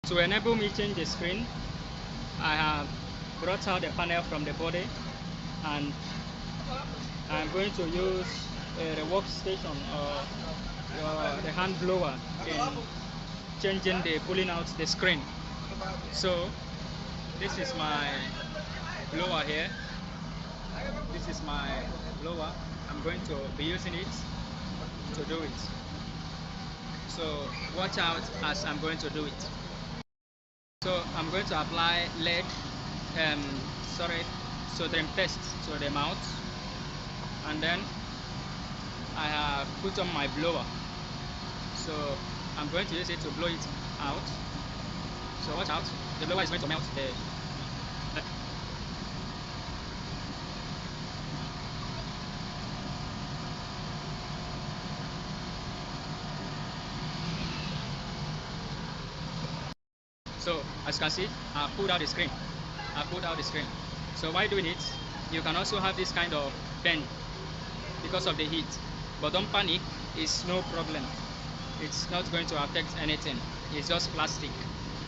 To enable me change the screen, I have brought out the panel from the body, and I'm going to use the workstation or the hand blower in changing the pulling out the screen. So this is my blower here. This is my blower. I'm going to be using it to do it. So watch out as I'm going to do it. So I'm going to apply lead, soldering paste to the mouth, and then I have put on my blower. So I'm going to use it to blow it out. So watch out, the blower is going to melt the So as you can see, I pulled out the screen. So while doing it, you can also have this kind of bend because of the heat. But don't panic, it's no problem. It's not going to affect anything. It's just plastic.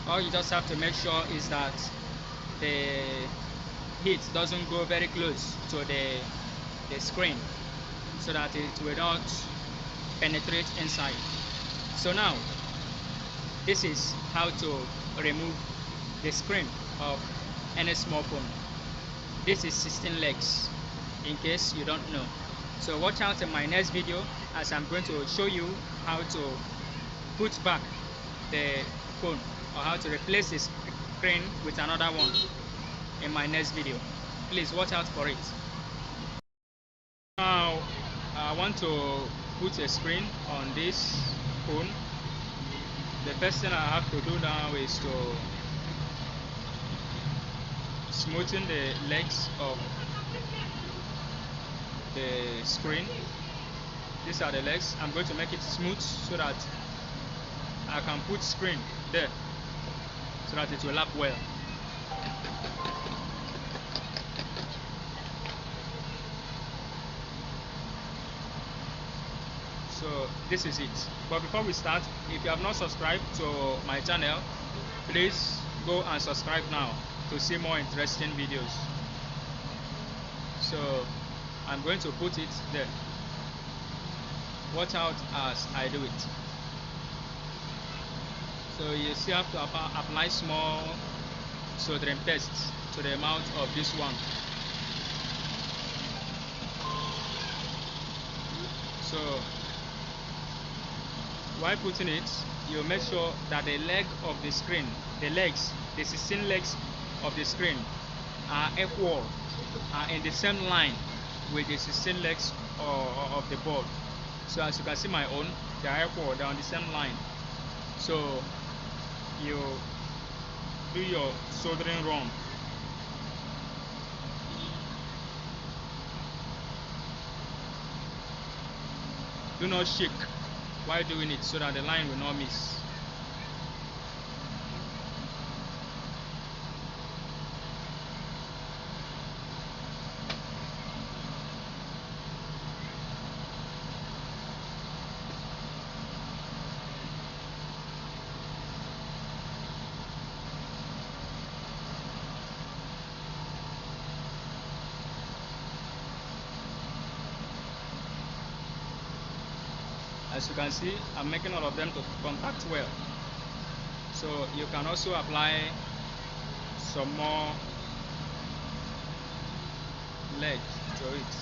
All you just have to make sure is that the heat doesn't go very close to the screen, so that it will not penetrate inside. So now, this is how to remove the screen of any small phone. This is 16 legs, in case you don't know. So watch out in my next video, as I'm going to show you how to put back the phone, or how to replace the screen with another one in my next video. Please watch out for it. Now I want to put a screen on this phone. The first thing I have to do now is to smoothen the legs of the screen. These are the legs. I'm going to make it smooth so that I can put screen there, so that it will lap well. So this is it. But before we start, if you have not subscribed to my channel, please go and subscribe now to see more interesting videos. So I'm going to put it there. Watch out as I do it. So you still have to apply small soldering paste to the mouth of this one. So while putting it, you make sure that the leg of the screen, the 16 legs of the screen are equal, are in the same line with the 16 legs of the board. So as you can see my own, they are equal, they are on the same line. So you do your soldering run. Do not shake while doing it, so that the line will not miss. As you can see, I'm making all of them to contact well. So you can also apply some more lead to it.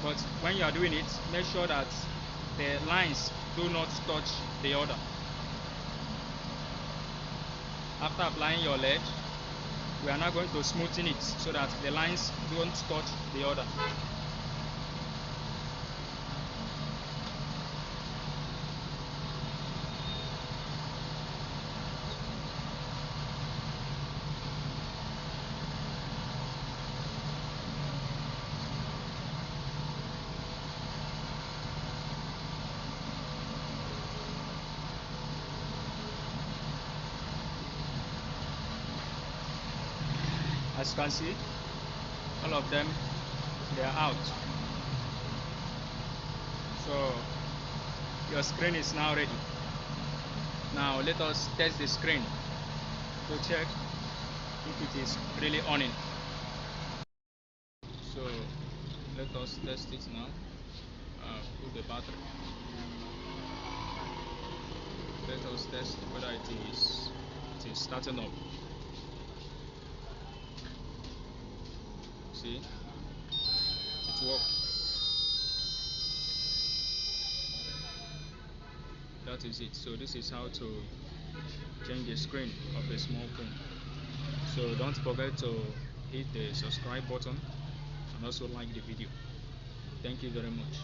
But when you are doing it, make sure that the lines do not touch the other. After applying your lead, we are now going to smoothen it so that the lines don't touch the other. As you can see, all of them, they are out. So your screen is now ready. Now let us test the screen to check if it is really on. So let us test it now. Put the battery. Let us test whether it is starting up. See, it worked. That is it. So this is how to change the screen of a small phone. So don't forget to hit the subscribe button and also like the video. Thank you very much.